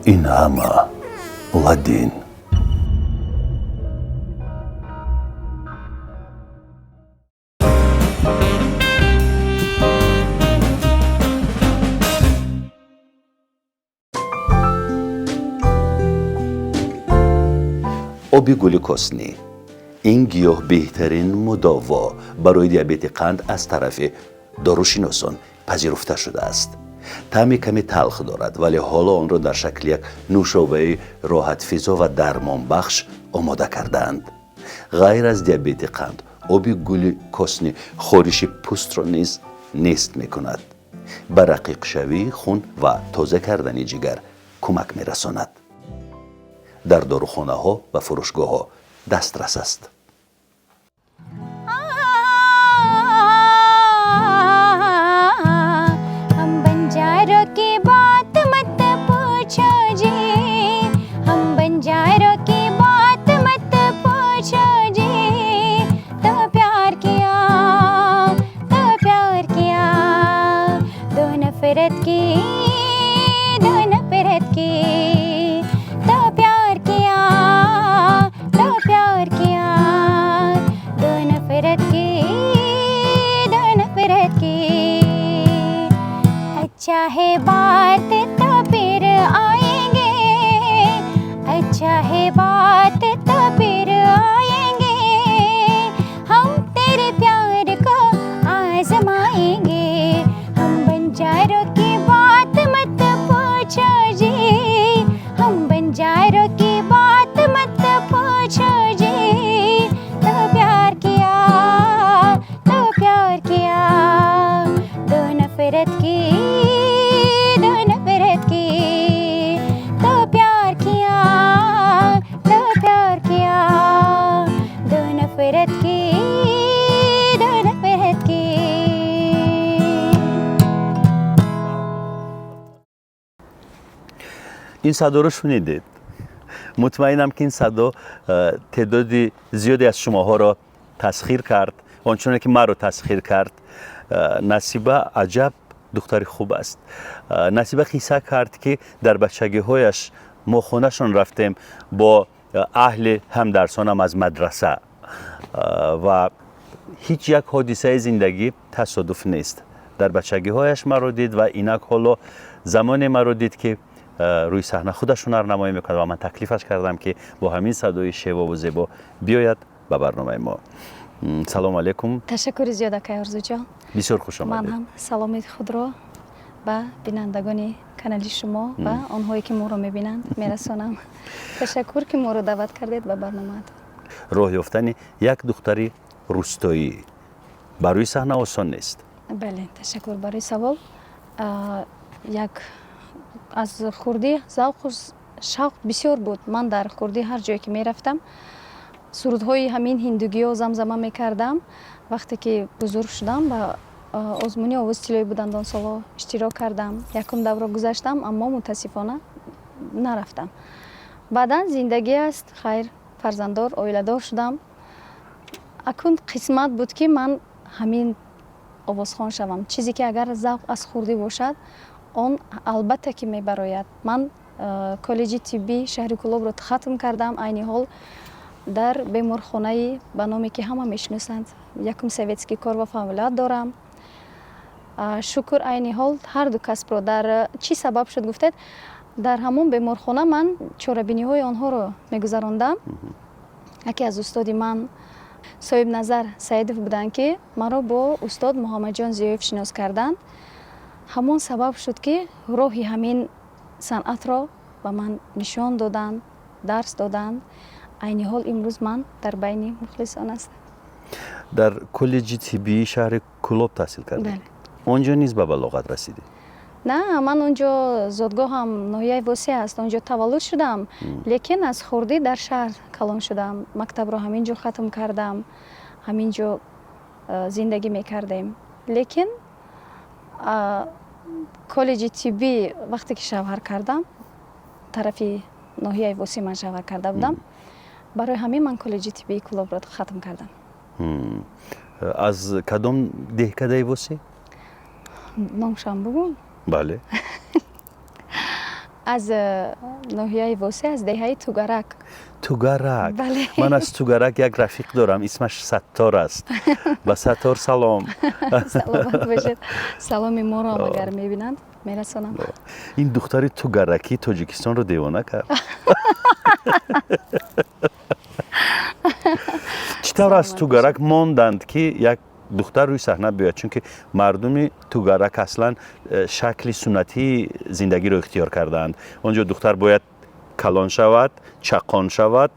این همه لدین آب گل کاسنی این گیاه بهترین مداوا برای دیابت قند از طرف داروشناسان پذیرفته شده است. طعم کمی تلخ دارد ولی حالا آن را در شکل یک نوشابه راحت فضا و درمان بخش آماده کردند. غیر از دیابت قند آب گل کاسنی خارش پوست را نیز نیست می کند. به رقیق شوی خون و تازه کردن جگر کمک می رساند. در داروخانه ها و فروشگاه ها دسترس است. अच्छा है बात तो फिर आएंगे, अच्छा है बात तो फिर आएंगे, हम तेरे प्यार को आजमाएंगे। हम बंजारों की बात मत पूछो जी, हम बंजारों की बात मत पूछो जी। तो प्यार किया, तो प्यार किया, दो नफरत की, दो नफरत की। तो प्यार किया, तो प्यार किया, दो नफरत की, दो नफरत की। این صدا رو شنیدید؟ مطمئنم که این صدا تعدادی زیادی از شماها را تسخیر کرد، آنچنان که من را تسخیر کرد. نصیبه عجب دختر خوب است. نصیبه قصه کرد که در بچگی هایش ما خونهشان رفتیم با اهل همدرسانم از مدرسه و هیچ یک حادثه زندگی تصادف نیست. در بچگی هایش مرا دید و اینک حالا زمان مرا دید که روی صحنه خودشون نمایی میکنه و من تکلیفش کردم که با همین صدای شیوا و زیبا بیاید به برنامه ما. سلام علیکم. تشکر زیاد آقای آرزو جان. بسیار خوش آمدید. من هم سلامت خود را به بینندگان کانال شما و آنهایی که ما را میبینند میرسانم. تشکر که ما را دعوت کردید به برنامه. راه یافتن یک دختری روستایی برای صحنه آسان نیست. بله، تشکر برای سوال. یک از خردی ذوق و شوق بسیار بود. من در خردی هر جایی که میرفتم سرودهای همین هندوگی و زمزمه میکردم. وقتی که بزرگ شدم و آزمونی آواز طلایی بودند آن سالا اشتراک کردم. یکم دوره گذاشتم اما متاسفانه نرفتم. بعدا زندگی است، خیر فرزنددار اویله‌دار شدم. اکنون قسمت بود که من همین آوازخوان شوم. چیزی که اگر ذوق از خردی باشد آن البته که میبراید. من کالج طبی شهر کلوب را ختم کردم. عین حال در بیمارخانه به نامی که همه میشناسند یکم سویتسکی کار و فعالیت دارم. شکر عین حال هر دو کسب را در چی سبب شد گفتید در همون بیمارخانه من چاره‌بینی های آنها را میگذراندم. یکی از استاد من صاحب نظر سعیدов بودند که مرا با استاد محمد جان زیایف شناس کردند. همون سبب شد که راهی همین صنعت را به من نشان دادند، درس دادند. عین حال امروز من در بین مخلصان هستم. در کالج طبی شهر کلوب تحصیل کردید؟ بله. اونجا نیز به بلاغت رسیدی؟ نه، من اونجا زادگاه هم ناحیه واسع است. اونجا تولد شدم. لیکن از خردی در شهر کلان شدم. مکتب را همینجا ختم کردم. همینجا زندگی میکردیم. لیکن کالج طبی وقتی که شوهر کردم طرفی ناحیه واسع من شوهر کرده بودم. برای همین من کالج طبی کلوب را ختم کردم. از کدام دهکده واسع؟ نامشان بگو. بله. аз ноҳияи восе аз деҳаи тугарак. тугарак. Бале. ман аз тугарак як рафиқ дорам, исмаш Саттор аст. ба Саттор салом. саломат бошед. саломи моро ҳам агар мебинанд мерасонам. ин духтари тугаракӣ Тоҷикистонро девона кард. чӣ тавр аз тугарак монданд ки як духтар рӯи саҳна биёяд, чунки мардуми тугарак аслан шакли суннатии зиндагиро ихтиёр кардаанд. он ҷо духтар бояд калон шавад, чақон шавад,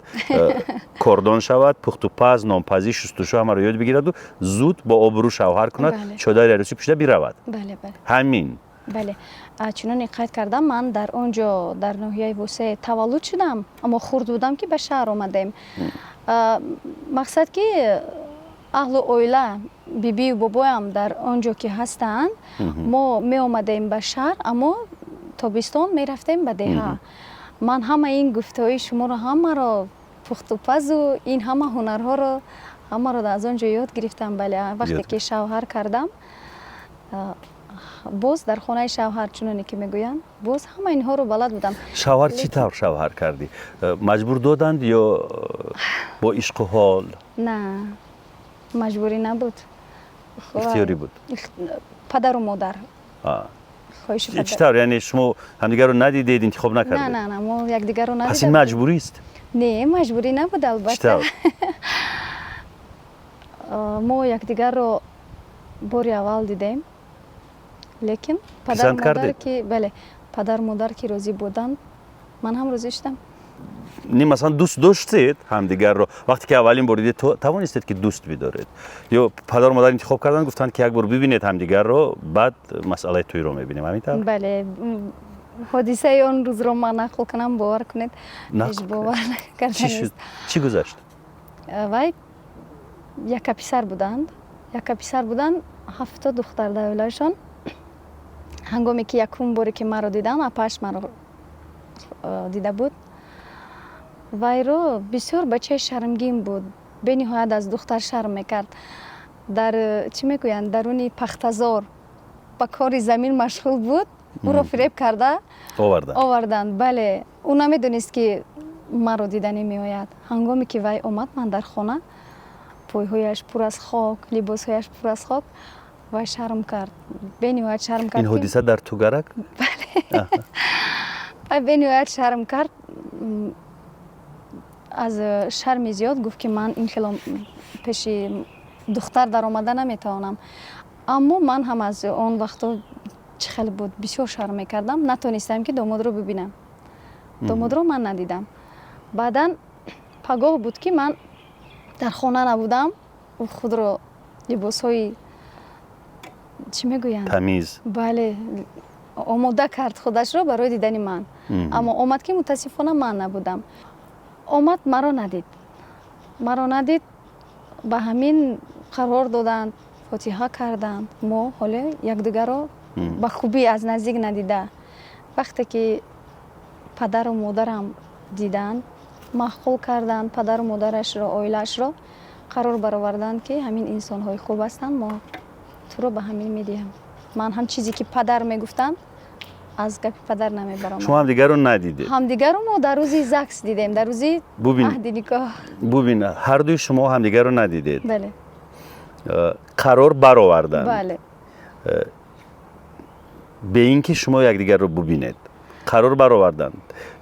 кордон шавад, пухтупаз, нонпазӣ, шустушӯ ҳамаро ёд бигираду зуд бо обрӯ шавҳар кунад, Бале. чодари арӯсӣ пӯшида биравад. бале бале ҳамин. бале чунон иққайд кардам. ман дар он ҷо дар ноҳияи восе таваллуд шудам, аммо хурд будам ки ба шаҳр омадем. мақсад ки аҳлу оила бибию бобоям дар он ҷо ки ҳастанд, мо меомадем ба шаҳр, аммо тобистон мерафтем ба деҳа. ман ҳама ин гуфтаҳои шуморо ҳамаро пухтупазу ин ҳама ҳунарҳоро ҳамаро аз он ҷо ёд гирифтам. бале вақте ки шавҳар кардам, боз дар хонаи шавҳар чуноне ки мегӯянд, боз ҳама инҳоро балад будам. шавҳар чӣ тавр шавҳар кардӣ? маҷбур доданд ё бо ишқу ҳол? На, маҷбурӣ набуд. ихтиёрӣ буд? падару модар хоҳиши чӣ тавр, яъне шумо ҳамдигарро надидед, интихоб на накардед? на на мо якдигарро пас ин маҷбурист? не маҷбурӣ набуд. чӣ албатта тавр? мо якдигарро бори аввал дидем, лекин Писанд кардед? бале падару модар ки розӣ буданд, ман ҳам розӣ шудам. не масалан дӯст доштед ҳамдигарро? вақте ки аввалин бор дидед тавонистед ки дӯст бидоред, ё падару модар интихоб карданд, гуфтанд ки як бор бибинед ҳамдигарро, баъд масъалаи тӯйро мебинем, ҳамин тавр? бале ҳодисаи он рӯзро ман нақл кунам, бовар кунед, ҳеҷ бовар чӣ шуд? чӣ гузашт? вай яка писар буданд, ҳафта духтар дар оилаашон. ҳангоме ки якум боре ки маро диданд, апаш маро дида буд, вайро бисёр бачаи шармгин буд, бениҳоят аз духтар шарм мекард. дар чӣ мегӯянд, даруни пахтазор ба кори замин машғул буд, ӯро фиреб карда оварданд. бале ӯ намедонист ки маро дида намеояд. ҳангоме ки вай омад ман дар хона, пойҳояш пур аз хок, либосҳояш пур аз хок, вай шарм кард, бениҳоят шарм кард. ин ҳодиса дар тугарак? вай бениҳоят шарм кард. аз шарми зиёд гуфт ки ман ин хело пеши духтар даромада наметавонам. аммо ман ҳам аз он вақтҳо чӣ хел буд, бисёр шарм мекардам, натонистам ки домодро бибинам. домодро ман надидам. баъдан пагоҳ буд ки ман дар хона набудам, ӯ худро либосҳои чӣ мегӯянд, тамиз, бале омода кард худашро барои дидани ман. аммо омад ки мутаассифона ман набудам. омад маро надид, ба ҳамин қарор доданд, фотиҳа карданд. мо ҳоле якдигарро ба хубӣ аз наздик надида, вақте ки падару модарам диданд, маҳқул карданд падару модарашро, оилаашро, қарор бароварданд ки ҳамин инсонҳои хуб ҳастанд, мо туро ба ҳамин медиҳам. ман ҳам чизе ки падар мегуфтанд аз гапи падар намебарам. шумо ҳамдигарро надидед? ҳамдигарро мо дар рӯзи ЗАГС дидем, дар рӯзи аҳди никоҳ. бубин, ҳардуи шумо ҳамдигарро надидед? бале қарор бароварданд? бале бе ин ки шумо якдигарро бубинед қарор бароварданд,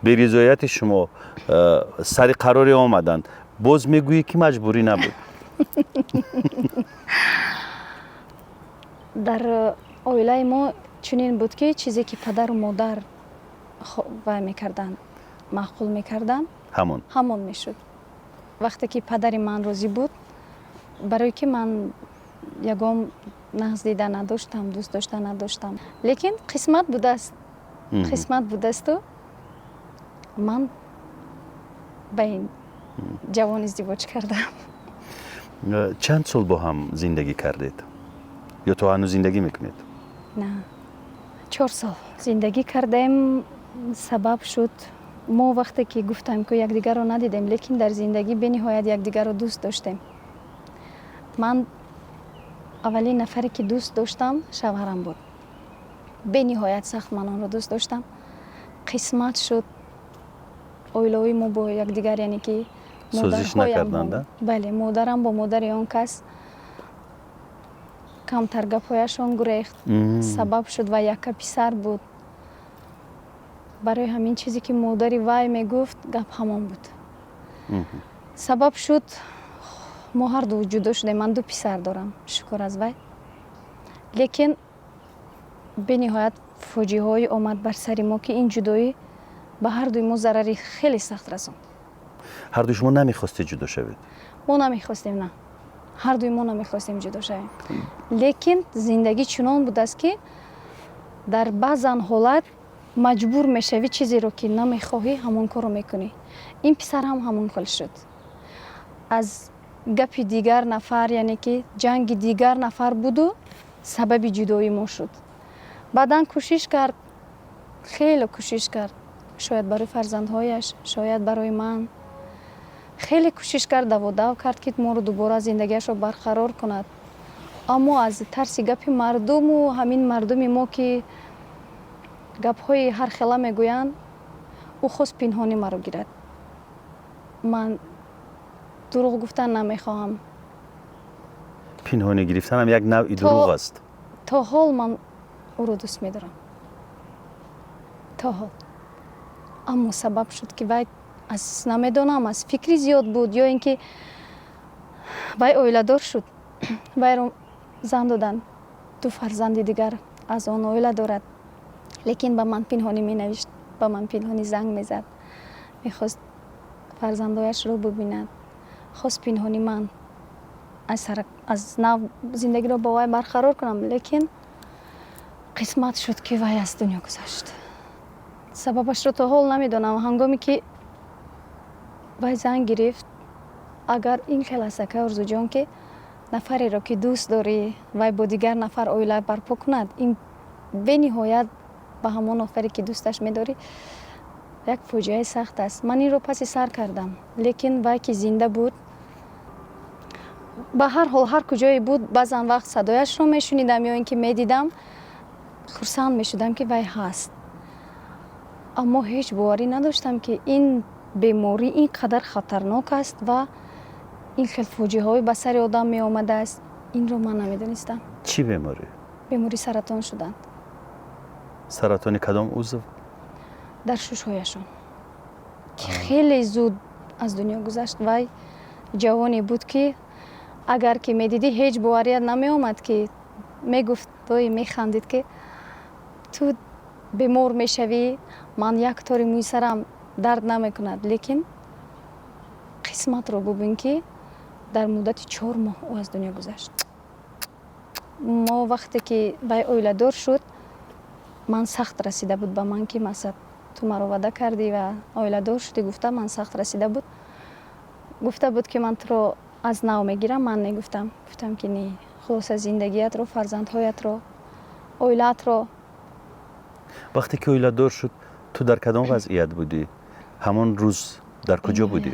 беризояти шумо сари қароре омаданд, боз мегӯӣ ки маҷбурӣ набуд? дар оилаи мо чунин буд ки чизе ки падару модар вай мекарданд, маъқул мекарданд, ҳамон мешуд. вақте ки падари ман розӣ буд, барое ки ман ягон нағз дида надоштам, дӯст дошта надоштам, лекин қисмат будасту ман ба ин ҷавон издивоҷ кардам. чанд сол бо ҳам зиндагӣ кардед? ё то ҳанӯз зиндагӣ мекунед? на 4 сол зиндагӣ кардем. сабаб шуд мо вақте ки гуфтам ки якдигарро надидем, лекин дар зиндагӣ бениҳоят якдигарро дӯст доштем. ман аввалин нафаре ки дӯст доштам шавҳарам буд. бениҳоят сахт ман онро дӯст доштам. қисмат шуд оилаҳои мо бо якдигар, яъне ки Сӯзиш модарҳоям накарданд? бале, модарам бо модари он кас камтар гапҳояшон гурехт. Сабаб шуд ва яка писар буд. барои ҳамин чизе ки модари вай мегуфт гап ҳамон буд. Сабаб шуд мо ҳарду ҷудо шудем. Ман ду писар дорам, шукр аз вай. лекин бениҳоят фоҷиаҳое омад бар сари мо ки ин ҷудоӣ ба ҳардуи мо зарари хеле сахт расонд. ҳардуи шумо намехостед ҷудо шавед? мо намехостем, на, ҳардуи мо намехостем ҷудо шавем. лекин зиндагӣ чунон будааст ки дар баъзан ҳолат маҷбур мешавӣ чизеро ки намехоҳӣ ҳамон корро мекунӣ. Ин писар ҳам ҳамон хел шуд. аз гапи дигар нафар, яъне ки ҷанги дигар нафар буду сабаби ҷудоии мо шуд. баъдан кӯшиш кард, хеле кӯшиш кард, шояд барои фарзандҳояш, шояд барои ман. хеле кӯшиш кард, даводав кард ки моро дубора зиндагиашро барқарор кунад. аммо аз тарси гапи мардуму ҳамин мардуми мо ки гапҳои ҳархела мегӯянд, ӯ хост пинҳонӣ маро гирад. ман дурӯғ гуфтан намехоҳам. пинҳонӣ гирифтанам як навъи дурӯғ аст. то ҳол ман ӯро дӯст медорам. то ҳол. аммо сабаб шуд ки вай аз намедонам аз фикри зиёд буд ё ин ки вай оиладор шуд. вайро зан доданд. ду фарзанди дигар аз он оила дорад. лекин ба ман пинҳонӣ менавишт, ба ман пинҳонӣ занг мезад. мехост фарзандояшро бубинад. хост пинҳонӣ ман аз нав зиндагиро бо вай барқарор кунам. лекин қисмат шуд ки вай аз дунё гузашт. сабабашро то ҳол намедонам. ҳангоме ки вай занг гирифт, агар ин хел аст ака Орзуҷон ки нафареро ки дӯст дорӣ вай бо дигар нафар оила барпо кунад, ин бениҳоят ба ҳамон нафаре ки дӯсташ медорӣ як фоҷиаи сахт аст. ман инро паси сар кардам. лекин вай ки зинда буд, ба ҳар ҳол ҳар куҷое буд, баъзан вақт садояшро мешунидам ё ин ки медидам, хурсанд мешудам ки вай ҳаст. аммо ҳеҷ боварӣ надоштам ки ин беморӣ ин қадар хатарнок аст ва ин хел фоҷиаҳое ба сари одам меомадааст. инро ман намедонистам. чӣ беморӣ? бемории саратон шуданд. саратони кадом узв? дар шушҳояшон ки хеле зуд аз дунё гузашт. вай ҷавоне буд ки агар ки медидӣ ҳеҷ боварият намеомад, ки мегуфт доим механдид ки ту бемор мешавӣ, ман як тори мӯи сарам дард намекунад. лекин қисматро бубин ки дар муддати 4 моҳ ӯ аз дунё гузашт. мо вақте ки вай оиладор шуд, ман сахт расида буд ба ман ки масад ту маро ваъда кардӣ ва оиладор шудӣ гуфта, ман сахт расида буд. гуфта буд ки ман туро аз нав мегирам. ман негуфтам. гуфтам ки не, хулоса зиндагиятро, фарзандҳоятро, оилаатро. вақте ки оиладор шуд ту дар кадом вазъият будӣ? ҳамон рӯз дар куҷо будӣ?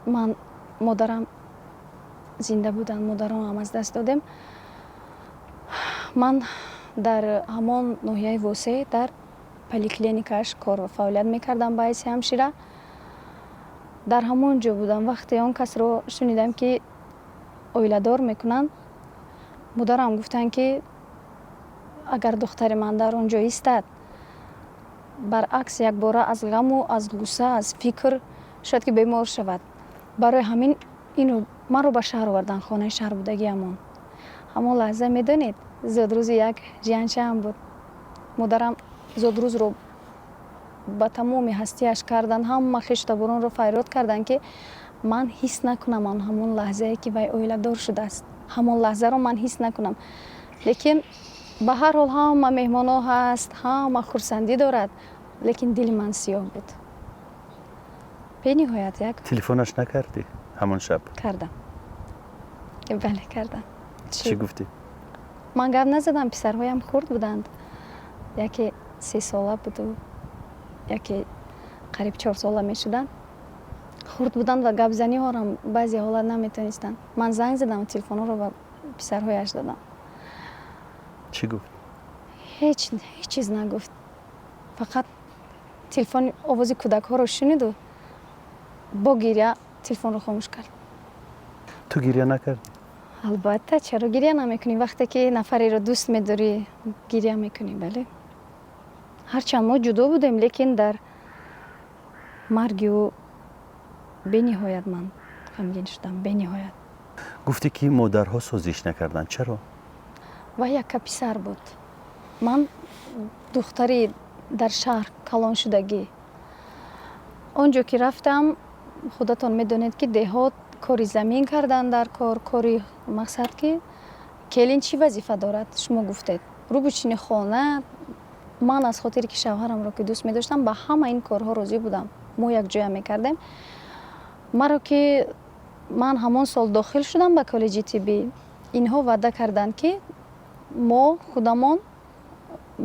ман модарам зинда буданд, модаронам аз даст додем. ман дар ҳамон ноҳияи восеъ дар поликлиникааш кор ва фаъолият мекардам ба ҳайси ҳамшира. дар ҳамон ҷо будам. вақте он касро шунидам ки оиладор мекунанд, модарам гуфтанд ки агар духтари ман дар он ҷо истад, баръакс якбора аз ғаму аз ғусса аз фикр шояд ки бемор шавад. барои ҳамин инро маро ба шаҳр оварданд, хонаи шаҳрбудагиамон. ҳамон лаҳза медонед, зодрӯзи як ҷиянчаам буд. модарам зодрӯзро ба тамоми ҳастиаш карданд. ҳама хештаборонро фарёд карданд ки ман ҳис накунам ҳамон лаҳзае ки вай оиладор шудааст. ҳамон лаҳзаро ман ҳис накунам. лекин ба ҳар ҳол ҳама меҳмонҳо ҳаст, ҳама хурсандӣ дорад. лекин дили ман сиёҳ буд. бениҳоят як телефонаш накардӣ ҳамон шаб? кардам. бале кардам. чӣ гуфтӣ? ман гап назадам. писарҳоям хурд буданд. яке 3 сола буду, яке қариб 4 сола мешуданд. хурд буданд ва гапзаниҳорам баъзе ҳолат наметонистанд. ман занг задам, телефонҳоро ба писарҳояш додам. чӣ гуфт? ҳеҷ чиз нагуфт. фақат телефон овози кӯдакҳоро шуниду бо гиря телефонро хомӯш кард. تو گریه نکرد؟ албатта чаро гиря намекунӣ? вақте ки нафареро дӯст медорӣ гиря мекунӣ. бале ҳарчанд мо ҷудо будем, лекин дар марги ӯ бениҳоят ман ғамгин шудам. бениҳоят. گفتی که مادرها سازش نکردن، چرا؟ ва якка писар буд. ман духтари дар шаҳр калоншудагӣ. он ҷо ки рафтам, худатон медонед ки деҳот кори замин кардан, дар кори мақсад ки келин чӣ вазифа дорад. шумо гуфтед рӯбучини хона. ман аз хотире ки шавҳарамро ки дӯст медоштам ба ҳама ин корҳо розӣ будам. мо якҷоя мекардем. маро ки ман ҳамон сол дохил шудам ба коллеҷи тиббӣ, инҳо ваъда карданд ки мо худамон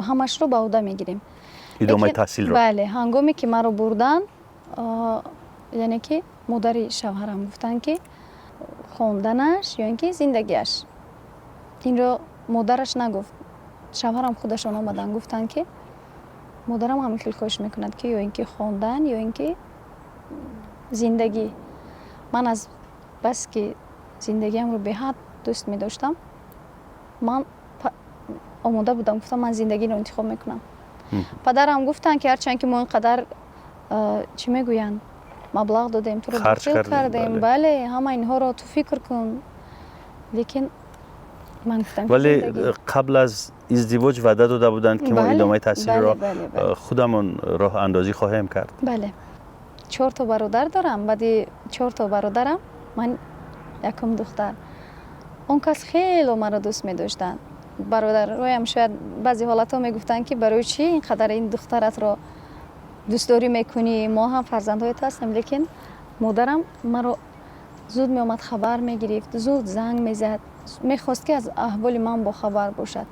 ҳамашро ба ӯҳда мегирем. ادامه تحصیل رو. бале ҳангоме ки маро бурданд, яъне ки модари шавҳарам гуфтанд ки хонданаш ё ин ки зиндагиаш. инро модараш нагуфт. шавҳарам худашон омаданд гуфтанд ки модарам ҳамин хел хоҳиш мекунад ки ё ин ки хондан ё ин ки зиндагӣ. ман аз бас ки зиндагиамро беҳад дӯст медоштам, ман омода будам, гуфтам ман зиндагиро интихоб мекунам. падарам гуфтанд ки ҳарчанд ки мо ин қадар чӣ мегӯянд маблағ додем, туро дохил кардем, бале ҳама инҳоро ту фикр кун. лекин ман гуфтам ولی قبل از ازدواج وعده داده بودند که ما ادامه تحصیل را خودمون راه اندازی خواهیم کرد. бале 4 تا бародар дорам. баъди 4 та бародарам ман якум духтар. он кас хело маро дӯст медоштанд. бародарҳоям шояд баъзе ҳолатҳо мегуфтанд ки барои чӣ ин қадар ин духтаратро дӯстдорӣ мекунӣ, мо ҳам фарзандҳоят ҳастем. лекин модарам маро зуд меомад хабар мегирифт, зуд занг мезад, мехост ки аз аҳволи ман бохабар бошад.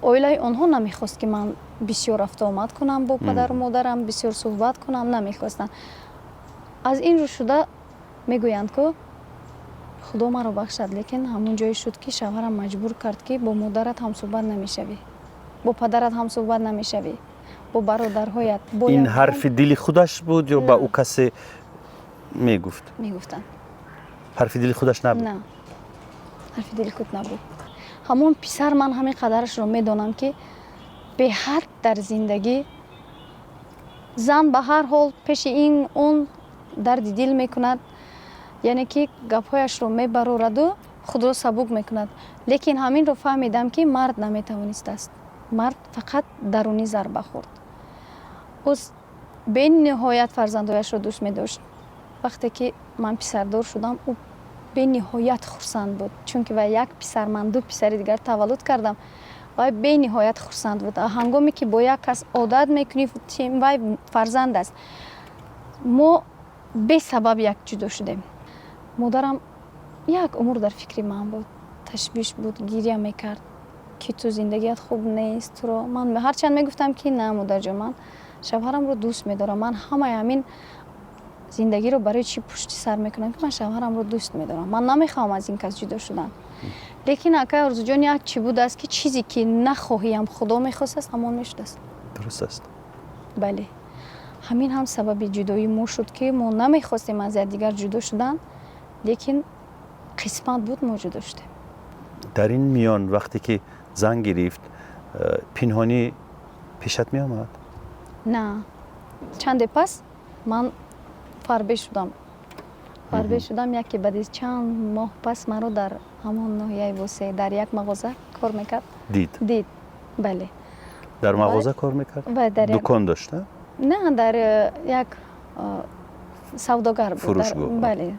оилаи онҳо намехост ки ман бисёр рафтуомад кунам бо падару модарам, бисёр суҳбат кунам, намехостанд. аз ин рӯ шуда мегӯянд ки худо маро бахшад, лекин ҳамон ҷое шуд ки шавҳарам маҷбур кард ки бо модарат ҳамсуҳбат намешавӣ, бо падарат ҳамсуҳбат намешавӣ, бо бародарҳоят. این حرف دل خودش بود یا با او کسی میگفت؟ мегуфтанд. حرف دل خودش نبود؟ на ҳарфи дили худ набуд. ҳамон писар ман ҳамин қадарашро медонам ки беҳад дар зиндагӣ зан ба ҳар ҳол пеши ин он дарди дил мекунад, яъне ки гапҳояшро мебарораду худро сабук мекунад. лекин ҳаминро фаҳмидам ки мард наметавонистааст. мард фақат дарунӣ зарба хӯрд. оз бениҳоят фарзандҳояшро дӯст медошт. вақте ки ман писардор шудам, ӯ бениҳоят хурсанд буд, чунки вай як писар, ман ду писари дигар таваллуд кардам. вай бениҳоят хурсанд буд. ҳангоме ки бо як кас одат мекунӣ, вай фарзанд аст. мо бесабаб як ҷудо шудем. модарам як умр дар фикри ман буд, ташвиш буд, гирья мекард ки ту зиндагият хуб нест. туро ман ҳарчанд мегуфтам ки на модарҷон, ман шавҳарамро дӯст медорам, ман ҳамаи ҳамин зиндагиро барои чӣ пушти сар мекунам ки ман шавҳарамро дӯст медорам, ман намехоҳам аз ин кас ҷудо шудан. лекин акай Орзуҷон як чӣ будааст ки чизе ки нахоҳиам худо мехостааст, ҳамон мешудааст. درست است. бале ҳамин ҳам сабаби ҷудоии мо шуд ки мо намехостем аз якдигар ҷудо шудан, лекин қисмат буд мо ҷудо шудем. در این میان وقتی که زنگ گرفت پنهانی پیشت می آمد؟ на чанде пас ман фарбе шудам. яке баъди чанд моҳ пас маро дар ҳамон ноҳияи Восе дар як мағоза кор мекард. дид. бале در مغازه کار میکرد؟ دکان داشته؟ نه در یک سوداگر بود. فروشگاه. بله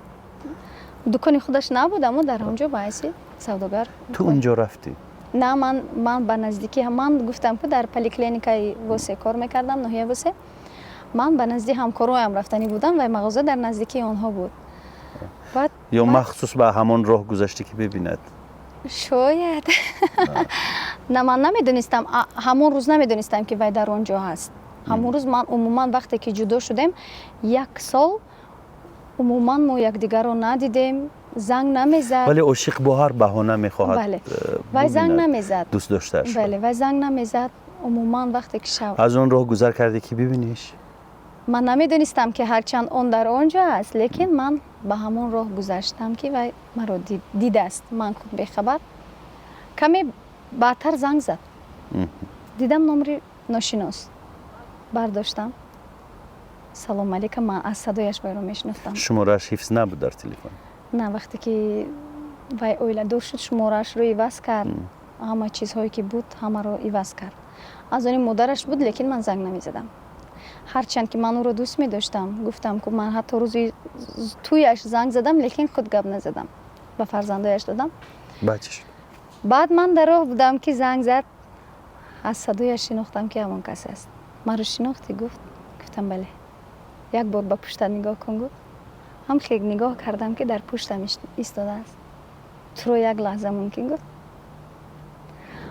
دکانی خودش نبود اما در آنجا باعث سوداگر. تو اونجا رفتی؟ نه من به نزدیکی من گفتم که در پلیکلینیکای واسه کار میکردم، ناحیه واسه. من به نزدیک همکارایم رفتنی بودم و مغازه در نزدیکی آنها بود. بعد یا مخصوص به همون راه گذشته که ببیند؟ شاید. نه من نمیدونستم، همون روز نمیدونستم که وای در آنجا هست. همون روز من عموما وقتی که جدا شدیم یک سال عموما ما یکدیگر رو ندیدیم، زنگ نمیزد. ولی عاشق با هر بهانه میخواهد. بله. وای زنگ نمیزد. دوست داشته‌اش. بله وای زنگ نمیزد. عموما وقتی که شب از اون راه گذر کردی که ببینیش؟ من نمیدونستم که هرچند اون در آنجا است، لیکن من به همون راه گذشتم که وای مرا دیده است. من به خبر کمی بعدتر زنگ زد. دیدم نمره ناشناس. برداشتم. سلام علیکم. من از صدایش وی رو میشناختم. شماره‌اش حفظ نبود در تلفن؟ نه، وقتی که وی اویلادور شد شماره‌اش رو عوض کرد. همه چیزهایی که بود همه رو عوض کرد. از آن مادرش بود، لیکن من زنگ نمیزدم. هرچند که من او رو دوست می داشتم، گفتم که من حتی روزی تویش زنگ زدم، لیکن خود گپ نزدم. به فرزندایش دادم. بعد من در راه بودم که زنگ زد. از صدایش شناختم که همون کسی است. من رو شناختی؟ گفتم بله. یک بار به پشت نگاه کن گفت. هم خیلی نگاه کردم که در پشتم ایستاده است. تو رو یک لحظه ممکن گفت.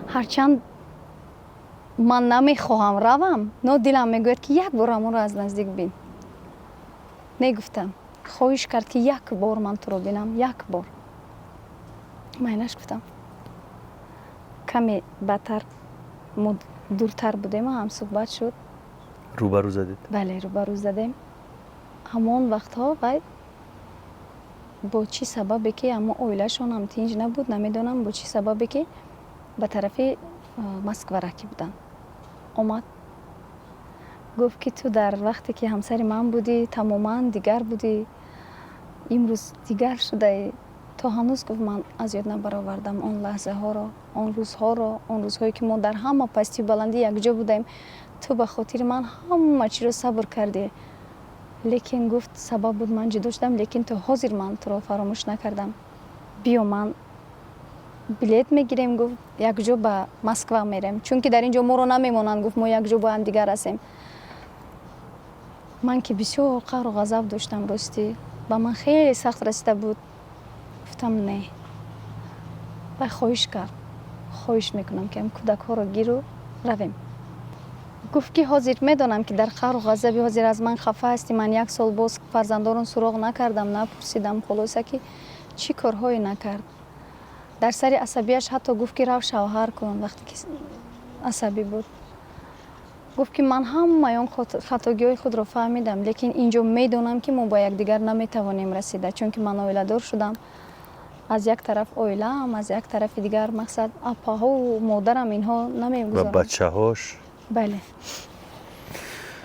هرچند من نمیخواهم روم، نه دلم میگوید که یک بار همون رو از نزدیک بین. نگفتم. خواهش کرد که یک بار من تو رو بینم، یک بار. منش گفتم. کمی بدتر دورتر بودیم و هم صحبت شد. روبرو زدید؟ بله، روبرو زدیم. همون وقتها باید با چی سببی که اما اویلشون هم تینج نبود، نمیدونم با چی سببی که به طرف مسکو رکی بودن. اومد گفت که تو در وقتی که همسر من بودی تماما دیگر بودی، امروز دیگر شده. تو هنوز گفت من از یاد نبرآوردم اون لحظه ها رو، اون روزها رو، اون روزهایی که ما در همه پستی و بلندی یک جا بودیم. تو به خاطر من همه چی رو صبر کردی. لیکن گفت سبب بود من جدا شدم، لیکن تو حاضر من تو رو فراموش نکردم. بیا من بلیت میگیریم. گفت یک جا به مسکو میریم، چون که در اینجا ما رو نمیمونن. گفت ما یک جا با هم دیگر هستیم. من که بسیار قهر و غضب داشتم، راستی با من خیلی سخت رسیده بود. گفتم نه. و خواهش کرد. خواهش میکنم که این کودک ها رو گیرو رویم. گفت که حاضر میدونم که در قهر و غضب حاضر از من خفه هستی. من یک سال باز فرزندارون سراغ نکردم، نپرسیدم، خلاصه که چی کارهایی نکرد. در سر عصبیش حتی گفت که رو شوهر کن. وقتی که عصبی بود گفت که من همه اون خطاگی‌های خود رو فهمیدم، لیکن اینجا میدونم که ما با یک دیگر نمیتوانیم رسیده، چون که من اویلادور شدم. از یک طرف اویلم، از یک طرف دیگر مقصد اپاها و مادرم اینها نمیگذارم. و بچه هاش؟ بله.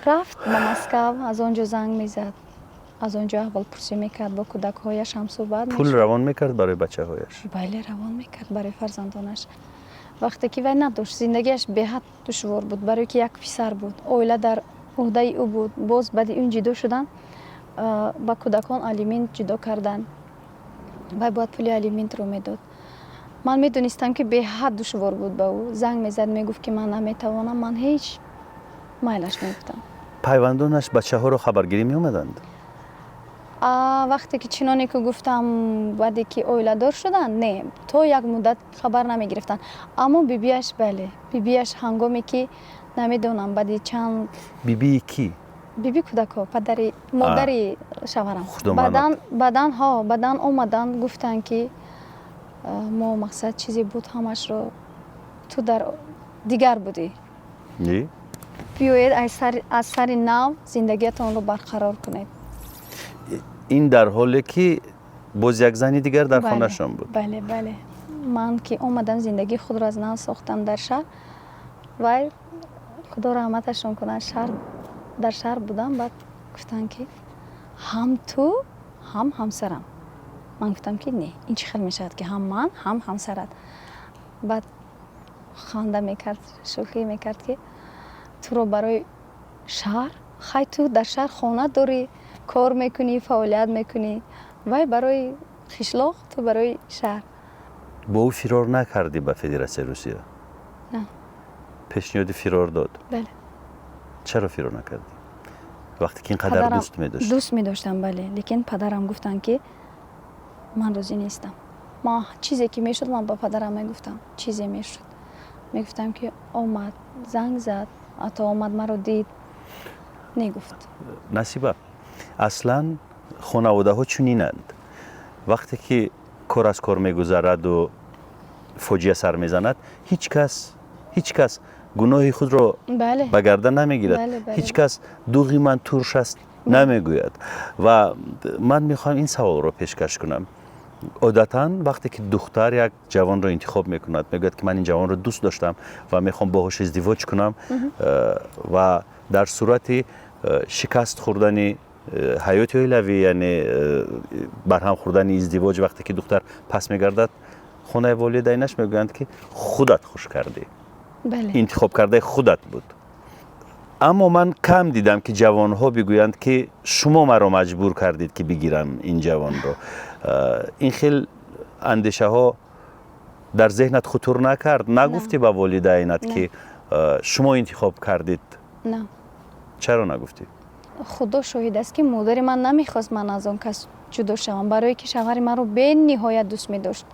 رفت به مسکو، از آنجا زنگ میزد، از آنجا احوال پرسی میکرد، با کودک هایش هم صحبت پول روان میکرد برای بچه هایش؟ بله روان میکرد برای فرزندانش. وقتی که وی نداشت زندگیش به حد دشوار بود، برای که یک پسر بود، اویله در عهده او بود. باز بعد اون جدا شدن، با کودکان الیمنت جدا کردن و باید پول الیمنت رو میداد. من میدونستم که به حد دشوار بود. با او زنگ میزد، میگفت که من نمیتوانم. من هیچ مایلش نمیگفتم. پیوندانش بچه ها رو خبرگیری می اومدند؟ وقتی که چنانی که گفتم بعدی که اویلادور شدن، نه، تو یک مدت خبر نمی گرفتن. اما بیبیش بله، بیبیش هنگامی که نمیدونم بعدی چند بیبی کی؟ بیبی کودکا، پدری مادری شوهرم. بعدن اومدن گفتن که ما مقصد چیزی بود، همش رو تو در دیگر بودی. نه؟ بیایید از سر نو زندگیتون رو برقرار کنید. این در حالی که باز یک زنی دیگر در خانه شان بود؟ بله بله. من که اومدم زندگی خود را از نو ساختم در شهر و خدا رحمتشون کنه در شهر بودم. بعد گفتن که هم تو هم همسرم. من گفتم که نه، این چی خیلی میشد که هم من هم همسرت. بعد خنده میکرد، شوخی میکرد که تو رو برای شهر، خیلی تو در شهر خانه داری، کار میکنی، فعالیت میکنی، و برای خشلاق تو برای شهر. با او فرار نکردی به فدراسیون روسیه؟ نه. پیشنهاد فرار داد؟ بله. چرا فرار نکردی؟ وقتی که اینقدر دوست می‌داشتی؟ دوست می‌داشتم بله، لیکن پدرم گفتن که من راضی نیستم. ما چیزی که میشد من با پدرم میگفتم، چیزی میشد میگفتم که اومد زنگ زد، حتی اومد مرا دید، نگفت. نصیبه، اصلا خانواده ها چنینند. وقتی که کار از کار میگذرد و فوجیه سر میزند، هیچ کس گناه خود را بله به گردن نمیگیرد. بله، بله. هیچ کس دوغی من ترش است نمیگوید. و من میخوام این سوال رو پیشکش کنم. عادتاً وقتی که دختر یک جوان رو انتخاب میکند میگوید که من این جوان رو دوست داشتم و میخوام باهاش ازدواج کنم و در صورت شکست خوردن حیات اویلوی، یعنی برهم خوردن ازدواج، وقتی که دختر پس میگردد خانه والدینش میگویند که خودت خوش کردی، بله انتخاب کرده خودت بود. اما من کم دیدم که جوان ها بگویند که شما مرا مجبور کردید که بگیرم این جوان رو. این خیلی اندیشه ها در ذهنت خطور نکرد؟ نگفتی به والدینت که شما انتخاب کردید؟ نه، چرا نگفتی؟ خدا شاهد است که مادر من نمیخواست من از آن کس جدا شوم، برای که شوهر من رو به نهایت دوست می‌داشت.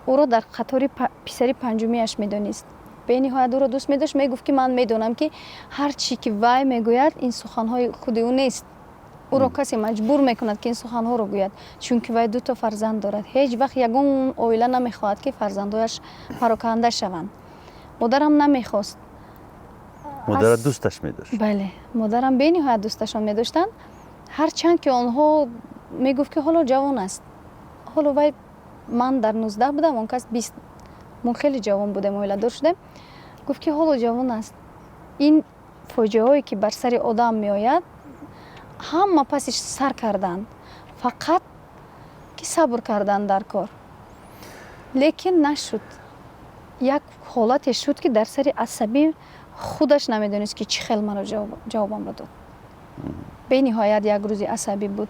او را در قطار پسری پنجمیش می‌دانست. به نهایت او را دوست می‌داشت. میگفت که من میدونم که هر چی که وای میگوید این سخن‌های خود او نیست. او را کسی مجبور میکند که این سخن‌ها رو گوید، چون که وای 2 تا فرزند دارد. هیچ وقت یگان اویله نمیخواهد که فرزندایش پراکنده شوند. مادرم نمیخواست. مادرت دوستش می‌داشت؟ بله، مادرم به نهایت دوستشان می‌داشتند. هرچند که آنها میگفت که حالا جوان است. حالا وای من در 19 بودم، اون کس 20. من خیلی جوان بودم، ولادت شدم. گفت که حالا جوان است. این فاجعه هایی که بر سر آدم میآید همه پسش سر کردند، فقط که صبر کردند در کار. لیکن نشد. یک حالت شد که در سر عصبی خودش نمیدونست که چی خیلی مرا جوابم را داد. به نهایت یک روزی عصبی بود.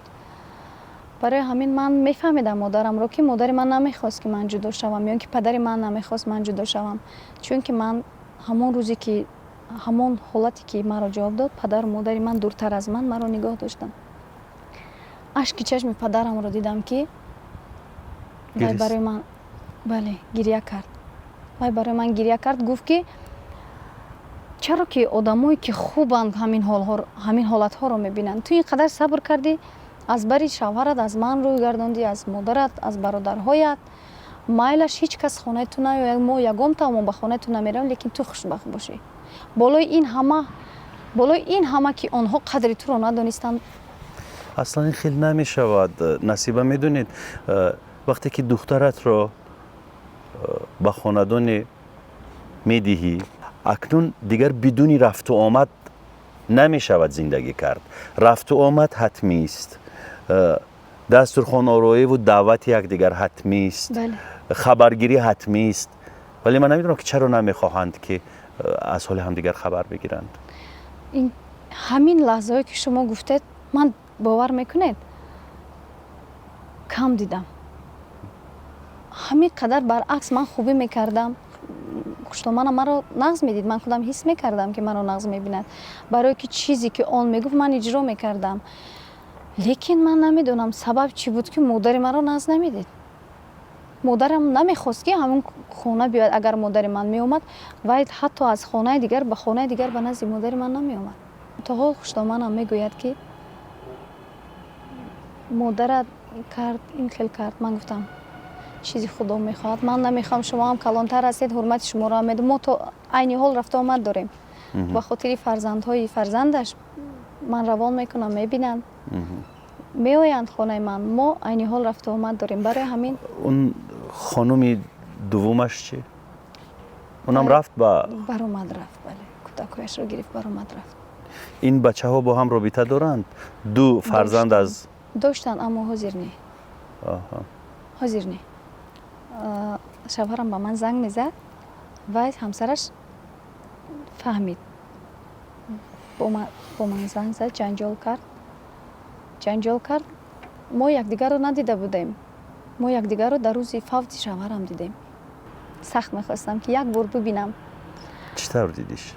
برای همین من میفهمیدم مادرم رو که مادر من نمیخواست که من جدا شوم، یا که پدر من نمیخواست من جدا شوم، چون که من همون روزی که همون حالتی که مرا جواب داد، پدر و مادر من دورتر از من مرا نگاه داشتن. اشک چشم پدرم رو دیدم که وای برای من بله گریه کرد. وای برای من گریه کرد. گفت که چرا که آدمایی که خوبند همین حالت ها رو میبینند؟ تو اینقدر صبر کردی، از بری شوهرت از من روی گرداندی، از مادرت، از برادرهایت. مایلش هیچ کس خانه تو نیاید، ما یگام تمام به خانه تو نمیرم، لیکن تو خوشبخت باشی. بالای این همه که آنها قدر تو رو ندانستند. اصلا این خیلی نمیشود. نصیبه میدونید وقتی که دخترت رو به خاندان میدهی، اکنون دیگر بدون رفت و آمد نمیشود زندگی کرد. رفت و آمد حتمی است، دسترخوان آرایی و دعوت یکدیگر حتمی است، بله. خبرگیری حتمی است. ولی من نمیدونم که چرا نمیخواهند که از حال همدیگر خبر بگیرند. این همین لحظه‌ای که شما گفتید من باور میکنید کم دیدم. همین قدر برعکس من خوبی میکردم. کشتمانم مرا نقض میدید، من خودم حس میکردم که مرا نقض میبیند، برای که چیزی که آن میگفت من اجرا میکردم. لیکن من نمیدونم سبب چی بود که مادر مرا نقض نمیدید. مادرم نمیخواست که همون خانه بیاد. اگر مادر من میومد و حتی از خانه دیگر به خانه دیگر به نزد مادر من نمیومد. تا حال کشتمانم میگوید که مادرت کرد این خیلی کرد. من گفتم چیزی خدا میخواد، من نمیخوام شما هم کلانتر هستید، حرمت شما را میدم. ما تو عین حال رفت آمد داریم. به خاطر فرزندهای فرزندش من روان میکنم، میبینن میآیند خانه من، ما عین حال رفت آمد داریم. برای همین اون خانم دومش چی؟ اونم رفت برآمد رفت. بله، کودکایش رو گرفت برآمد رفت. این بچه ها با هم رابطه دارند؟ 2 فرزند از داشتن اما حاضر نی. حاضر نی. شوهرم با من زنگ میزد و همسرش فهمید، با من زنگ زد، جنجال کرد. ما یکدیگر رو ندیده بودیم. ما یکدیگر رو در روز فوت شوهرم دیدیم. سخت میخواستم که یک بار ببینم. چطور دیدیش؟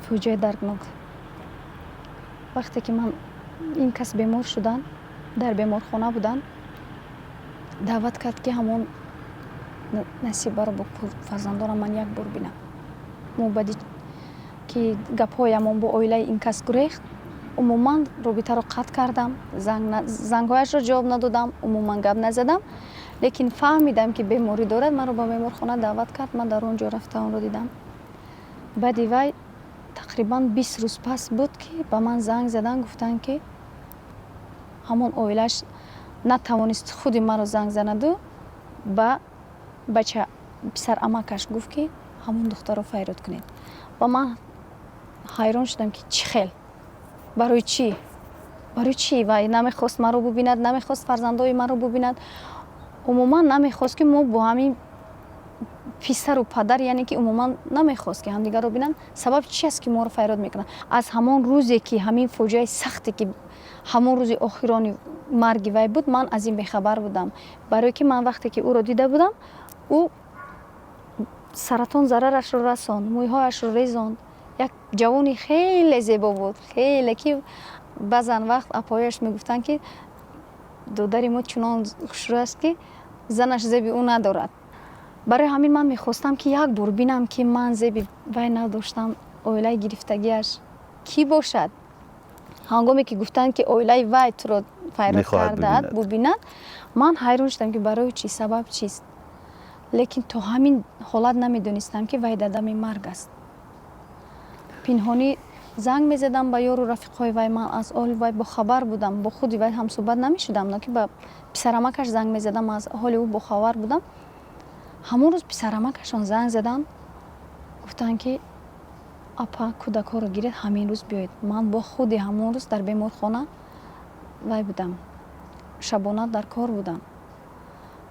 فوجعه دردناک. وقتی که من این کس بیمار شدن، در بیمارخانه بودن، دعوت کرد که همون نصیبه رو با فرزندانم من یک بار بینم. ما بعدی که گپ‌هایمان با اویله این کس گریخت، عموما رابطه رو قطع کردم. زنگ‌هایش رو جواب ندادم، عموما گپ نزدم. لیکن فهمیدم که بیماری دارد. من رو با بیمارخانه دعوت کرد. من در اونجا رفتم، اون رو دیدم. баъди вай тақрибан 20 рӯз пас буд ки ба ман занг задан гуфтанд ки ҳамон оилааш натавонист худи маро занг занаду ба бача писар амакаш гуфт ки ҳамон духтаро файруд кунед. Ва ман ҳайрон шудам ки чӣ хел, барои чӣ, барои чӣ вай намехост маро бубинад, намехост фарзандои маро бубинад. умуман намехост ки мо бо ҳамин писару падар, яъне ки умуман намехост ки ҳамдигарро бинанд. Сабаб чи аст ки моро файрод мекунад? Аз ҳамон рӯзе ки ҳамин фоҷиаи сахте ки ҳамон рӯзи охирони марги вай буд, ман аз ин бехабар будам, барое ки ман вақте ки ӯро дида будам, ӯ саратон зарарашро расонд, мӯйҳояшро резонд. Як ҷавони хеле зебо буд, хеле ки баъзан вақт апояш мегуфтанд ки додари мо чунон хушрӯй аст ки занаш зеби ӯ надорад. барои ҳамин ман мехостам ки як бор бинам ки ман зеби вай надоштам, оилаи гирифтагиаш кӣ бошад. ҳангоме ки гуфтанд ки оилаи вай туро файрод кардаад бубинад, ман ҳайрон шудам ки барои чӣ, сабаб чист. лекин то ҳамин ҳолат намедонистам ки вай дар дами марг аст. пинҳонӣ занг мезадам ба ёру рафиқҳои вай, ман аз ҳоли вай бохабар будам, бо худи вай ҳамсӯҳбат намешудам, но ки ба писарамакаш занг мезадам, аз ҳоли ӯ бохабар будам. ҳамон рӯз писарамакашон занг задан, гуфтанд ки апа кӯдакҳоро гиред, ҳамин рӯз биёед. ман бо худи ҳамон рӯз дар беморхона вай будам, шабона дар кор будам.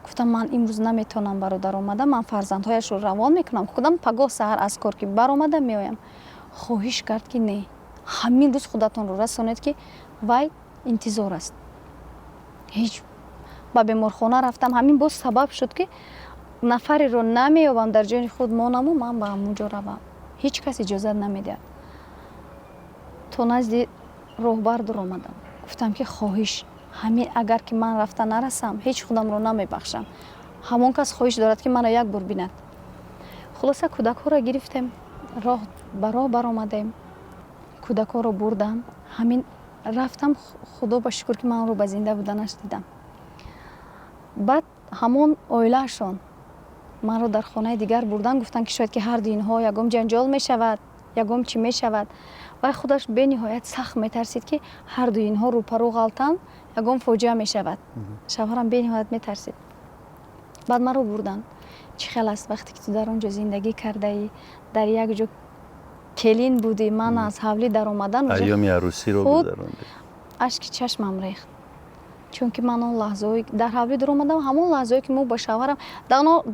гуфтам ман имрӯз наметавонам бародар омада, ман фарзандҳояшро равон мекунам, кудам пагоҳ саҳар аз кор ки баромада меоям. хоҳиш кард ки не, ҳамин рӯз худатонро расонед ки вай интизор аст. ҳеҷ ба беморхона рафтам, ҳамин боз сабаб шуд ки нафареро намеёбам дар ҷони худ монаму ман ба ҳамон ҷо равам. ҳеҷ кас иҷозат намедиҳад. то назди роҳбар дуромадам, гуфтам ки хоҳиш, ҳамин агар ки ман рафта нарасам, ҳеҷ худамро намебахшам. ҳамон кас хоҳиш дорад ки маро як бор бинад. хулоса кӯдакҳоро гирифтем, роҳ ба роҳ баромадем, кӯдакҳоро бурдам, ҳамин рафтам. худо ба шукр ки ман онро ба зинда буданаш дидам. баъд ҳамон оилаашон маро дар хонаи дигар бурдан, гуфтанд ки шояд ки ҳарду инҳо ягон ҷанҷол мешавад, ягон чӣ мешавад. вай худаш бениҳоят сахт метарсид ки ҳарду инҳо рӯпарӯ ғалтанд, ягон фоҷиа мешавад. шавҳарам бениҳоят метарсид. баъд маро бурданд. чӣ хел аст вақте ки ту дар он ҷо зиндагӣ кардаӣ, дар як ҷо келин будӣ, ман аз ҳавлӣ даромадан айёми арӯсиро гузарондӣ. ашки чашмам рехт. чунки ман он лаҳзаҳое дар ҳавлӣ даромадам, ҳамон лаҳзаҳое ки мо ба шавҳарам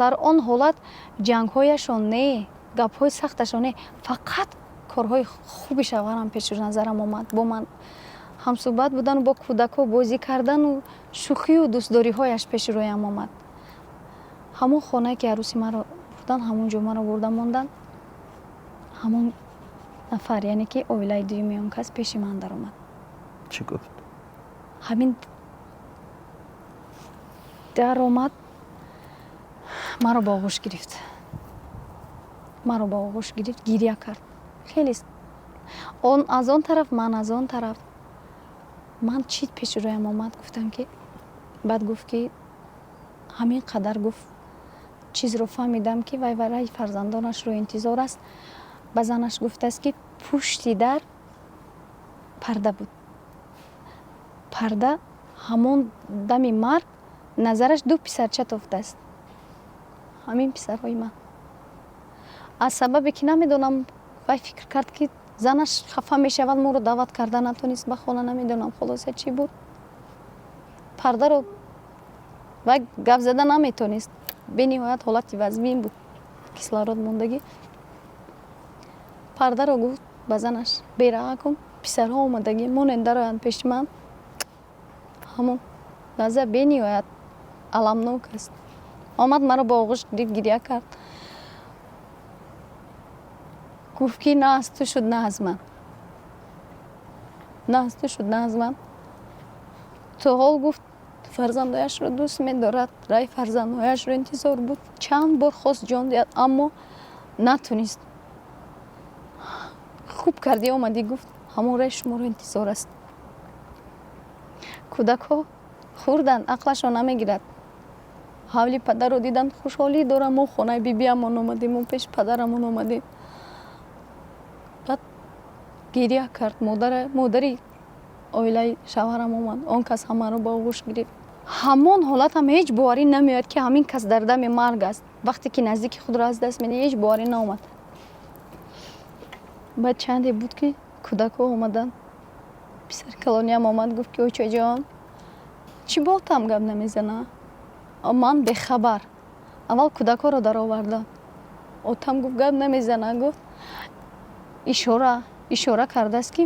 дар он ҳолат ҷангҳояшон не, гапҳои сахташон не, фақат корҳои хуби шавҳарам пешу назарам омад. бо ман ҳамсӯҳбат будану бо кӯдакҳо бозӣ кардану шӯхию дӯстдориҳояш пеши рӯям омад. ҳамон хонае ки арӯси маро бурдан, ҳамон ҷо маро бурда мондан. ҳамон нафар, яъне ки оилаи дуюми он кас пеши ман даромад. чӣ гуфт? ҳамин даромад, маро ба оғӯш гирифт. маро ба оғӯш гирифт, гирья кард. хеле он аз он тараф, ман аз он тараф. ман чӣ пеши рӯям омад, гуфтам ки баъд гуфт ки ҳамин қадар гуфт чизро фаҳмидам ки вай барои фарзандонашро интизор аст. ба занаш гуфтааст ки пушти дар парда буд. парда ҳамон дами марг назараш ду писарча тофтааст. ҳамин писарҳои ман. аз сабабе ки намедонам, вай фикр кард ки занаш хафа мешавад, моро даъват карда натонист ба хона, намедонам хулоса чӣ буд. пардаро вай гап зада наметонист. бениҳоят ҳолати вазмин буд, кислород мондагӣ. пардаро гуфт ба занаш бераҳа кун, писарҳо омадагӣ моненда роянд пеши ман. ҳамон лаҳза бениҳоят аламнок аст. омад маро ба оғӯш гирифт, гирья кард. гуфт ки на аз ту шуд, на аз ман. на аз ту шуд, на аз ман. то ҳол гуфт фарзандояшро дӯст медорад, рай фарзандояшро интизор буд. чанд бор хост ҷон диҳад, аммо натонист. хуб кардӣ омадӣ, гуфт ҳамон рай шуморо интизор аст. кӯдакҳо хурданд, ақлашон намегирад. ҳавли падарро диданд, хушҳолӣ дорам, мо хонаи бибиамон омадем, мо пеши падарамон омадем. гирия кард. модари оилаи шавҳарам омад. Он кас ҳамаро ба оғӯш гирифт. ҳамон ҳолатам ҳеҷ боварӣ намеояд ки ҳамин кас дар дами марг аст. вақте ки наздики худро аз даст медиҳӣ ҳеҷ боварӣ наомад. баъд чанде буд ки кӯдакҳо омаданд. писари калониям омад гуфт ки очаҷон чӣ ботам гап намезана? ман бехабар. аввал кӯдакҳоро даровардам. отам гуфт гап намезана. гуфт ишора кардааст ки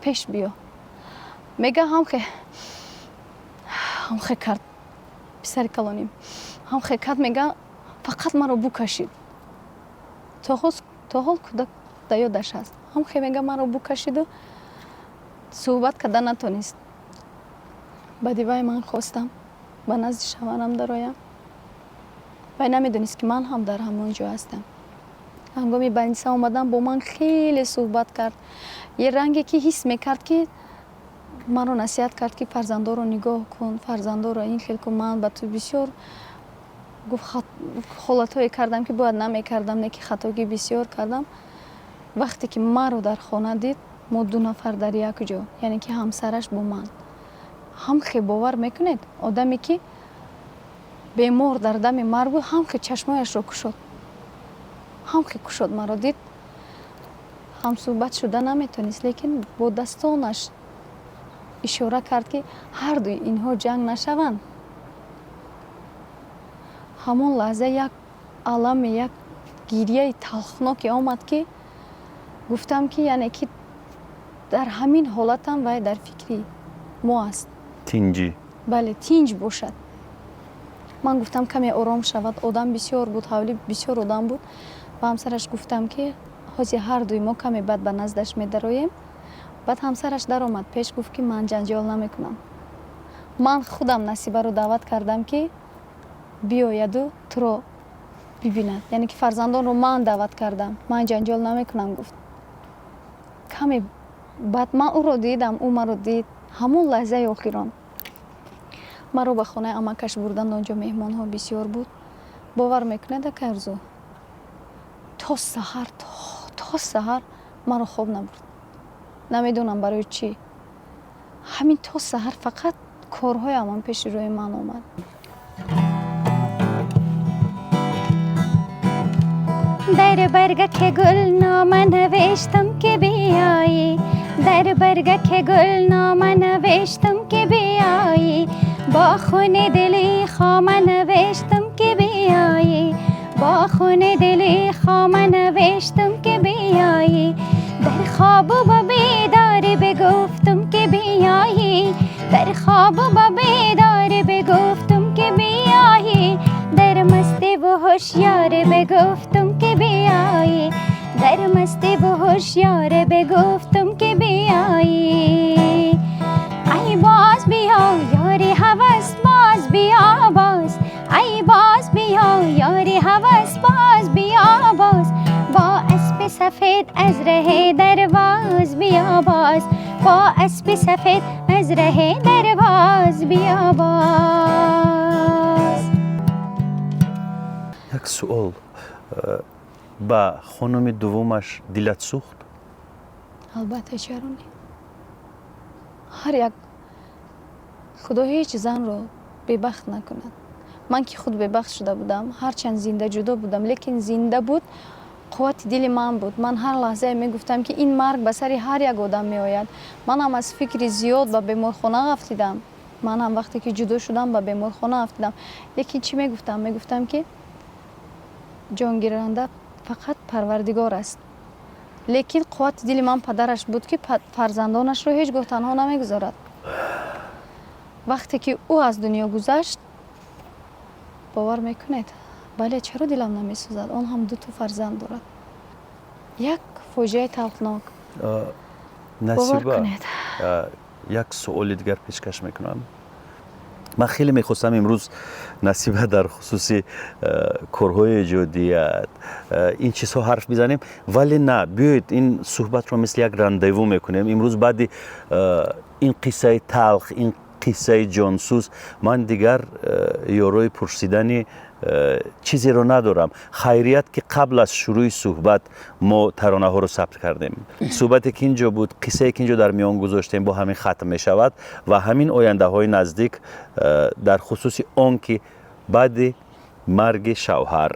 пеш биё. мега ҳамхе кард. писари калоним ҳамхе кард, мега фақат маро букашид. то ҳол кӯдак да ёдаш аст. ҳамхе мега маро букашиду суҳбат карда натонист. баъди вай ман хостам ба назди шавҳарам дароям. вай намедонист ки ман ҳам дар ҳамон ҷо ҳастам. ҳангоми больница омадан бо ман хеле суҳбат кард. е ранге ки ҳис мекард ки маро насиҳат кард ки фарзандоро нигоҳ кун, фарзандоро ин хел кун. ман ба ту бисёр гуфт холатҳое кардам ки бояд намекардам, не ки хатоги бисёр кардам. вақте ки маро дар хона дид, мо ду нафар дар як ҷо, яъне ки ҳамсараш бо ман. ҳамхе бовар мекунед одаме ки бемор дар дами марг буд, ҳамхе чашмояшро кушод. ҳамхе кушод, маро дид. ҳамсуҳбат шуда наметонист, лекин бо дастонаш ишора кард ки ҳардуи инҳо ҷанг нашаванд. ҳамон лаҳза як алами, як гирияи талхноке омад ки гуфтам ки яъне ки дар ҳамин ҳолатам вай дар фикри мо аст. тинҷӣ. бале, тинҷ бошад. ман гуфтам каме ором шавад. одам бисёр буд, ҳавли бисёр одам буд. ба ҳамсараш гуфтам ки ҳозир ҳардуи мо каме баъд ба наздаш медароем. баъд ҳамсараш даромад пеш, гуфт ки ман ҷанҷол намекунам. ман худам Насибаро даъват кардам ки биёяду туро бибинад. яъне ки фарзандонро ман даъват кардам. ман ҷанҷол намекунам гуфт. каме баъд ман ӯро дидам, ӯ маро дид. ҳамон лаҳзаи охирон маро ба хонаи амакаш бурданд. он ҷо меҳмонҳо бисёр буд. бовар мекунед ака Арзу, то саҳар маро хоб набурд. намедонам барои чӣ. ҳамин то саҳар фақат корҳоямон пеши рӯи ман омад. در برگک گل نامه نوشتم که بیایی، در برگک گل نامه نوشتم که بیایی، با خون دلی خامه نوشتم که بیایی، با خون دلی خامه نوشتم که بیایی، در خواب و با بیداری بگفتم که بیایی، در خواب و با بیداری بگفتم که بیایی، در مستی و هوشیار بگفتم که بیایی، در مستی و هوشیار بگفتم که بیایی. ای باز بیا یاری هوس، باز بیا باز، ای باز بیا یاری هوس، باز بیا باز، با اسب سفید از ره درواز بیا باز، با اسب سفید از ره درواز بیا باز. як суол, ба хонуми дуввумаш дилат сӯхт? албатта, чаро не. ҳар як худо ҳеҷ занро бебахт накунад. ман ки худ бебахт шуда будам, ҳарчанд зинда ҷудо будам, лекин зинда буд қуввати дили ман буд. ман ҳар лаҳзае мегуфтам ки ин марг ба сари ҳар як одам меояд. манам аз фикри зиёд ба беморхона афтидам. манам вақте ки ҷудо шудам ба беморхона афтидам. лекин чӣ мегуфтам? мегуфтам ки ҷонгиранда фақат парвардигор аст. лекин қуввати дили ман падараш буд ки фарзандонашро ҳеҷ гоҳ танҳо намегузорад. вақте ки ӯ аз дунё гузашт, бовар мекунед, бале, чаро дилам намесӯзад? он ҳам ду фарзанд дорад. як фоҷиаи талхнок. Насиба, як суоли дигар пешкаш мекунам. ман хеле мехостам имрӯз Насиба дар хусуси корҳои эҷодият ин чизҳо ҳарф бизанем, вале на, биёед ин суҳбатро мисли як рандеву мекунем. имрӯз баъди ин қиссаи талх, ин قصه جانسوز. من دیگر یاروی پرسیدنی چیزی رو ندارم. خیریت که قبل از شروع صحبت ما ترانه ها رو ثبت کردیم. صحبتی که اینجا بود، قصه که اینجا در میان گذاشتیم با همین ختم می شود و همین آینده های نزدیک در خصوص آن که بعد مرگ شوهر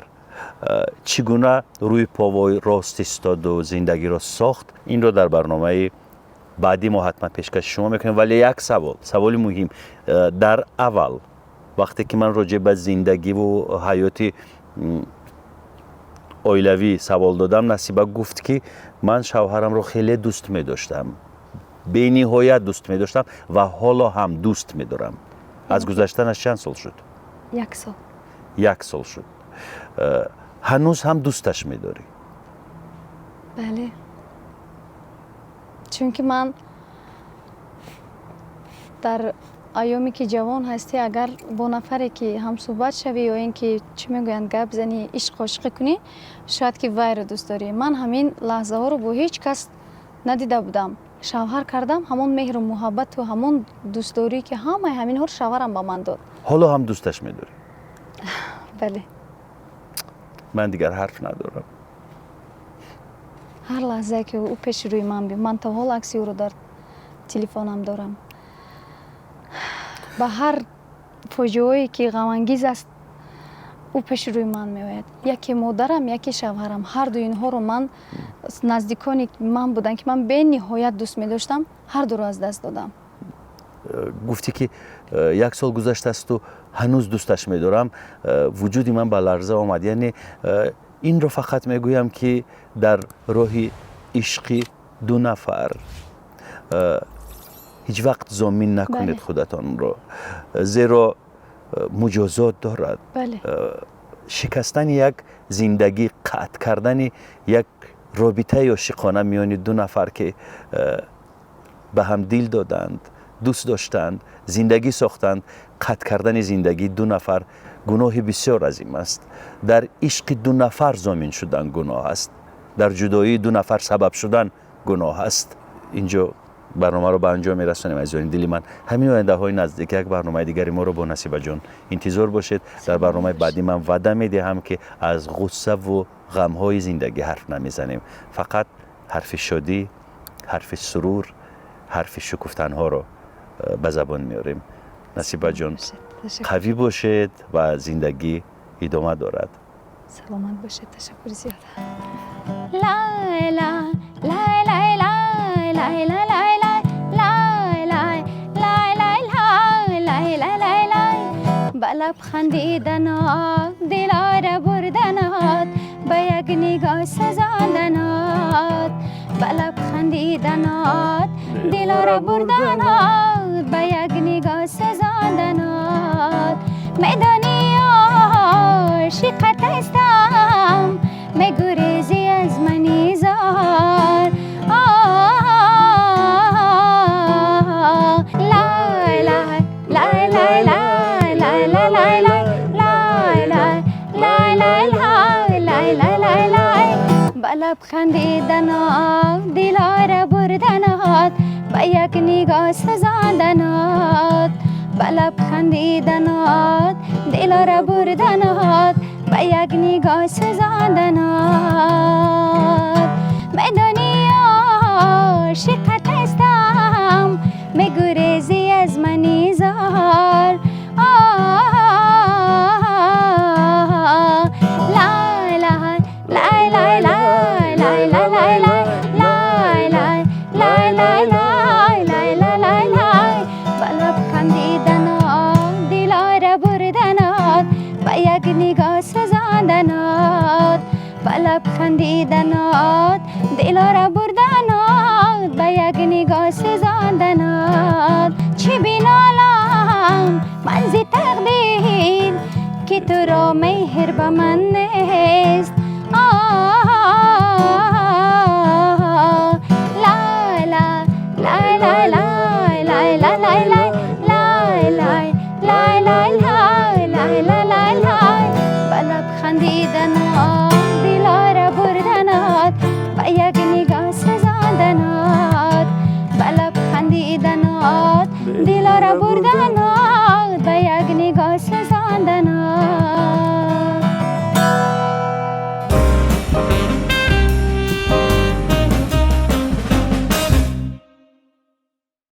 چگونه روی پاوای راست ایستاد و زندگی را ساخت، این رو در برنامه بعدی ما حتما پیشکش شما میکنیم. ولی یک سوال مهم در اول وقتی که من راجع به زندگی و حیات اویلوی سوال دادم، نصیبه گفت که من شوهرم رو خیلی دوست می داشتم، به نهایت دوست می داشتم و حالا هم دوست می دارم. از گذشتنش چند سال شد؟ 1 سال. 1 سال شد. هنوز هم دوستش می داری؟ بله، چون که من در ایامی که جوان هستی اگر با نفری که هم صحبت شوی یا اینکه چی میگویند گپ زنی، عشق عاشقی کنی، شاید که وای رو دوست داری. من همین لحظه ها رو با هیچ کس ندیده بودم. شوهر کردم، همون مهر و محبت و همون دوست داری که همین ها رو شوهرم با من داد. حالا هم دوستش می داری؟ بله. من دیگر حرف ندارم. هر لحظه که او پیش روی من بیاد، من تا حال عکس او رو در تلفنم دارم. با هر فاجعه‌ای که غم انگیز است او پیش روی من میآید. یکی مادرم، یکی شوهرم، هر دو اینها رو من نزدیکانی من بودن که من به نهایت دوست می داشتم، هر دو رو از دست دادم. گفتی که 1 سال گذشته است و هنوز دوستش می دارم. وجودی من به لرزه آمد. یعنی این رو فقط میگویم که در راه عشق 2 نفر هیچ وقت ضامن نکنید خودتان رو، زیرا مجازات دارد. بله. شکستن یک زندگی، قطع کردن یک رابطه یا عاشقانه میان 2 نفر که به هم دل دادند، دوست داشتند، زندگی ساختند، قطع کردن زندگی 2 نفر گناه بسیار عظیم است. در عشق 2 نفر ضامن شدن گناه است، در جدایی 2 نفر سبب شدن گناه است. اینجا برنامه رو به انجام میرسونیم. از دل من همین آینده های نزدیک یک برنامه دیگری ما رو با نصیبه جان انتظار باشید. در برنامه بعدی من وعده میدهم که از غصه و غم های زندگی حرف نمیزنیم، فقط حرف شادی، حرف سرور، حرف شکفتن ها رو به زبان میاریم. نصیبه جان قوی باشید و زندگی ادامه دارد. سلامت باشید. تشکر زیاد. لا لا لا لا لا لا لا با لبخندیدنات دلار بردنات، با یک نگاه سزاندنات، با لبخندیدنات دلار بردنات، با یک نگاه سزاندنات. میدانی عاشقت هستم، میگریزی از من زار. لبخندیدنات دلار بردنات، با یک نگاه سزاندنات، با لبخندیدنات دلار بردنات، با یک نگاه سزاندنات. میدانی عاشقت هستم، میگریزی از من زار. نگاه سزاندنات، با لبخندیدنات دلار بردنات، با یک نگاه سزاندنات. چه بینالم من ز تقدیر که تو را مهر به من نیست. خندیدنات دلار بردنات، با یک نگاه سزاندنات، با لب خندیدنات دلار بردنات. خواندن